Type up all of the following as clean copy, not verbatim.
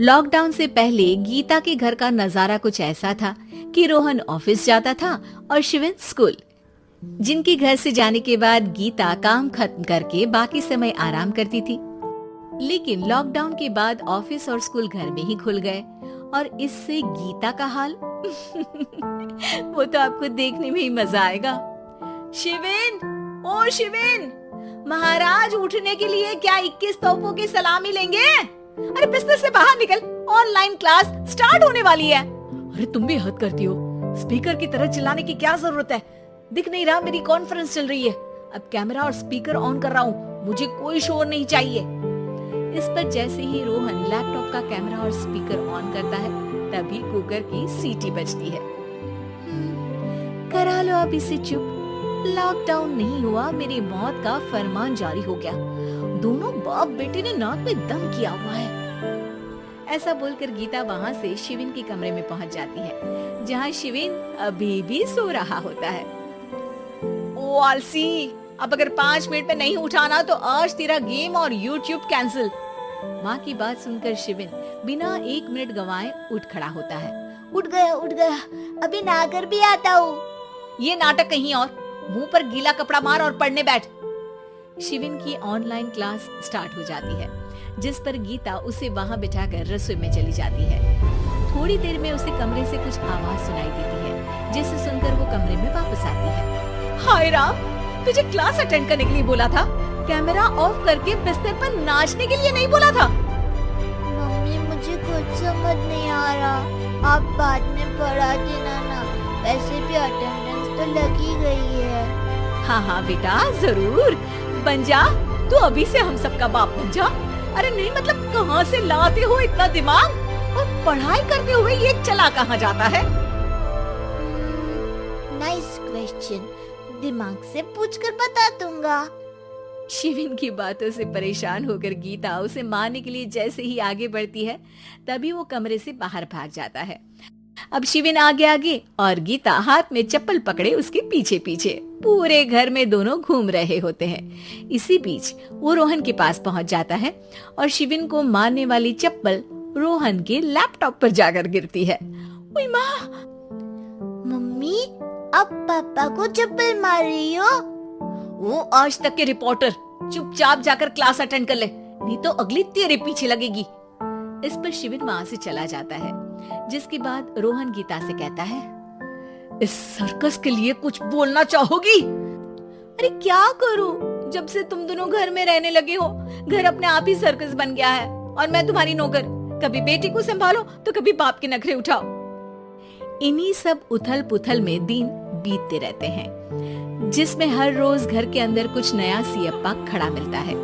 Lockdown से पहले गीता के घर का नजारा कुछ ऐसा था कि रोहन ऑफिस जाता था और शिविन स्कूल। जिनके घर से जाने के बाद गीता काम खत्म करके बाकी समय आराम करती थी। लेकिन लॉकडाउन के बाद ऑफिस और स्कूल घर में ही खुल गए और इससे गीता का हाल वो तो आपको देखने में ही मजा आएगा। शिविन, ओ शिविन, महाराज उठने के लिए क्या 21 तोपों की सलामी लेंगे? अरे बिस्तर से बाहर निकल, ऑनलाइन क्लास स्टार्ट होने वाली है। अरे तुम भी हद करती हो, स्पीकर की तरह चिल्लाने की क्या जरूरत है? दिख नहीं रहा मेरी कॉन्फ्रेंस चल रही है। अब कैमरा और स्पीकर ऑन कर रहा हूँ, मुझे कोई शोर नहीं चाहिए। इस पर जैसे ही रोहन लैपटॉप का कैमरा और स्पीकर ऑन करता है तभी कुकर की सीटी बजती है। करा लो अब इसे चुप। लॉकडाउन नहीं हुआ, मेरी मौत का फरमान जारी हो गया। दोनों बाप बेटे ने नाक में दम किया हुआ है। ऐसा बोलकर गीता वहाँ से शिविन के कमरे में पहुँच जाती है, जहाँ शिविन अभी भी सो रहा होता है। ओ आलसी, अब अगर 5 मिनट में नहीं उठाना तो आज तेरा गेम और यूट्यूब कैंसिल। माँ की बात सुनकर शिविन बिना 1 मिनट गंवाए उठ खड़ा होता है। उठ गया, अभी नहाकर भी आता हूँ। ये नाटक कहीं और, मुंह पर गीला कपड़ा मार और पढ़ने बैठ। शिविन की ऑनलाइन क्लास स्टार्ट हो जाती है, जिस पर गीता उसे वहां बिठाकर रसोई में चली जाती है। थोड़ी देर में उसे कमरे से कुछ आवाज सुनाई देती है, जिसे सुनकर वो कमरे में वापस आती है। हाय राम, तुझे क्लास अटेंड करने के लिए बोला था, कैमरा ऑफ करके बिस्तर पर नाचने के लिए नहीं बोला था। मम्मी मुझे कुछ समझ नहीं आ रहा, आप बाद में पढ़ा देना ना, वैसे भी अटेंडेंस तो लगी गई है। हाँ बेटा, जरूर बन जा, तू अभी से हम सबका बाप बन जा। अरे नहीं मतलब कहाँ से लाते हो इतना दिमाग, और पढ़ाई करते हुए ये चला कहाँ जाता है? नाइस क्वेश्चन, दिमाग से पूछकर बता दूंगा। शिविन की बातों से परेशान होकर गीता उसे मारने के लिए जैसे ही आगे बढ़ती है तभी वो कमरे से बाहर भाग जाता है। अब शिविन आगे आगे और गीता हाथ में चप्पल पकड़े उसके पीछे पीछे पूरे घर में दोनों घूम रहे होते हैं। इसी बीच वो रोहन के पास पहुंच जाता है और शिविन को मारने वाली चप्पल रोहन के लैपटॉप पर जाकर गिरती है। ओए माँ! मम्मी, अब पापा को चप्पल मार रही हो? वो आज तक के रिपोर्टर, चुपचाप जाकर क्लास अटेंड कर ले, नहीं तो अगली तेरे पीछे लगेगी। इस पर शिविन वहां से चला जाता है, जिसके बाद रोहन गीता से कहता है, इस सर्कस के लिए कुछ बोलना चाहोगी? अरे क्या करूं, जब से तुम दोनों घर में रहने लगे हो, घर अपने आप ही सर्कस बन गया है और मैं तुम्हारी नौकर। कभी बेटी को संभालो तो कभी बाप के नखरे उठाओ। इन्हीं सब उथल पुथल में दिन बीतते रहते हैं, जिसमें हर रोज घर के अंदर कुछ नया सियप्पा खड़ा मिलता है,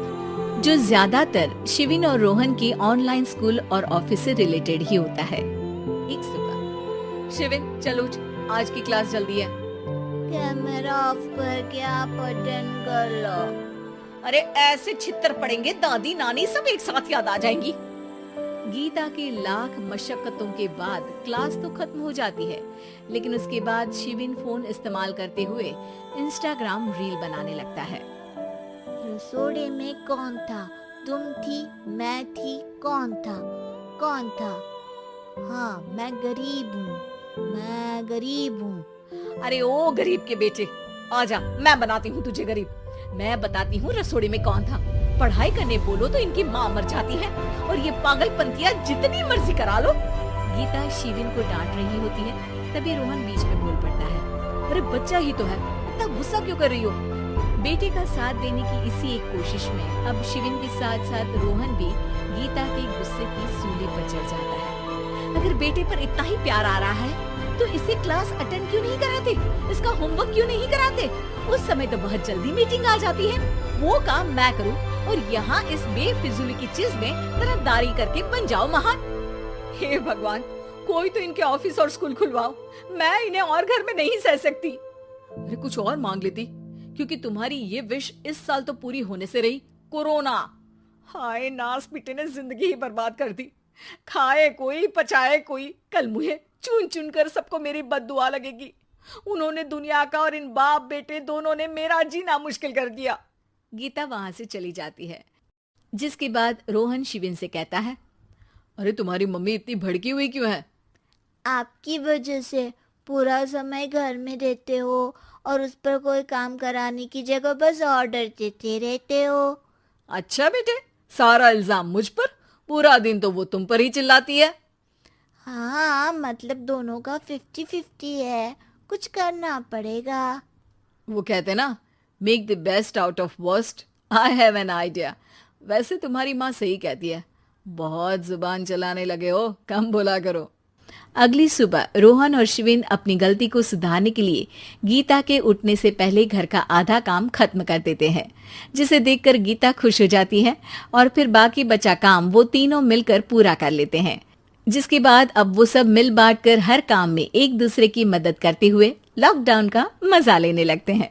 जो ज्यादातर शिविन और रोहन की ऑनलाइन स्कूल और ऑफिस से रिलेटेड ही होता है। एक सुबह, शिविन चलो उठ, आज की क्लास जल्दी है। कैमरा ऑफ करके आप अटेंड कर लो। अरे ऐसे छित्तर पड़ेंगे, दादी नानी सब एक साथ याद आ जाएंगी। गीता की लाख मशक्कतों के बाद क्लास तो खत्म हो जाती है, लेकिन उसके बाद शिविन फोन इस्तेमाल करते हुए इंस्टाग्राम रील बनाने लगता है। रसोड़े में कौन था? तुम थी, मैं थी, कौन था? हाँ, मैं गरीब हूँ। अरे ओ गरीब के बेटे, आजा, मैं बनाती हूँ तुझे गरीब। मैं बताती हूँ रसोड़े में कौन था। पढ़ाई करने बोलो तो इनकी माँ मर जाती है और ये पागलपंतियाँ जितनी मर्जी करा लो। गीता शिविन को डांट रही होती है, तभी रोहन बीच में बोल पड़ता है, अरे बच्चा ही तो है, इतना गुस्सा क्यों कर रही हो? बेटे का साथ देने की इसी एक कोशिश में अब शिविन के साथ साथ रोहन भी गीता के गुस्से की सूली पर चढ़ जाता है। अगर बेटे पर इतना ही प्यार आ रहा है तो इसे क्लास अटेंड क्यों नहीं कराते, इसका होमवर्क क्यों नहीं कराते? उस समय तो बहुत जल्दी मीटिंग आ जाती है, वो काम मैं करूं और यहाँ इस बेफिजूली की चीज में तरफदारी करके बन जाओ महान। हे भगवान, कोई तो इनके ऑफिस और स्कूल खुलवाओ, मैं इन्हें और घर में नहीं सह सकती। अरे कुछ और मांग लेती, क्योंकि तुम्हारी ये विश इस साल तो पूरी होने से रही, कोरोना। हाय नास पिटे ने जिंदगी ही बर्बाद कर दी। खाए कोई पचाए कोई, कल मुझे चुन चुन कर सबको मेरी बद्दुआ लगेगी। उन्होंने दुनिया का और इन बाप बेटे दोनों ने मेरा जीना मुश्किल कर दिया। गीता वहां से चली जाती है, जिसके बाद रोहन शिविन से कहता है, अरे तुम्हारी मम्मी इतनी भड़की हुई क्यों है? आपकी वजह से पूरा समय घर में रहते हो और उस पर कोई काम कराने की जगह बस ऑर्डर देते रहते हो। अच्छा बेटे, सारा इल्जाम मुझ पर? पूरा दिन तो वो तुम पर ही चिल्लाती है। हाँ, मतलब दोनों का 50-50 है, कुछ करना पड़ेगा। वो कहते ना, make the best out of worst. I have an idea. वैसे तुम्हारी माँ सही कहती है, बहुत जुबान चलाने लगे हो, कम बोला करो। अगली सुबह रोहन और शिवेन अपनी गलती को सुधारने के लिए गीता के उठने से पहले घर का आधा काम खत्म कर देते हैं, जिसे देखकर गीता खुश हो जाती है और फिर बाकी बचा काम वो तीनों मिलकर पूरा कर लेते हैं। जिसके बाद अब वो सब मिल बांट कर हर काम में एक दूसरे की मदद करते हुए लॉकडाउन का मजा लेने लगते हैं।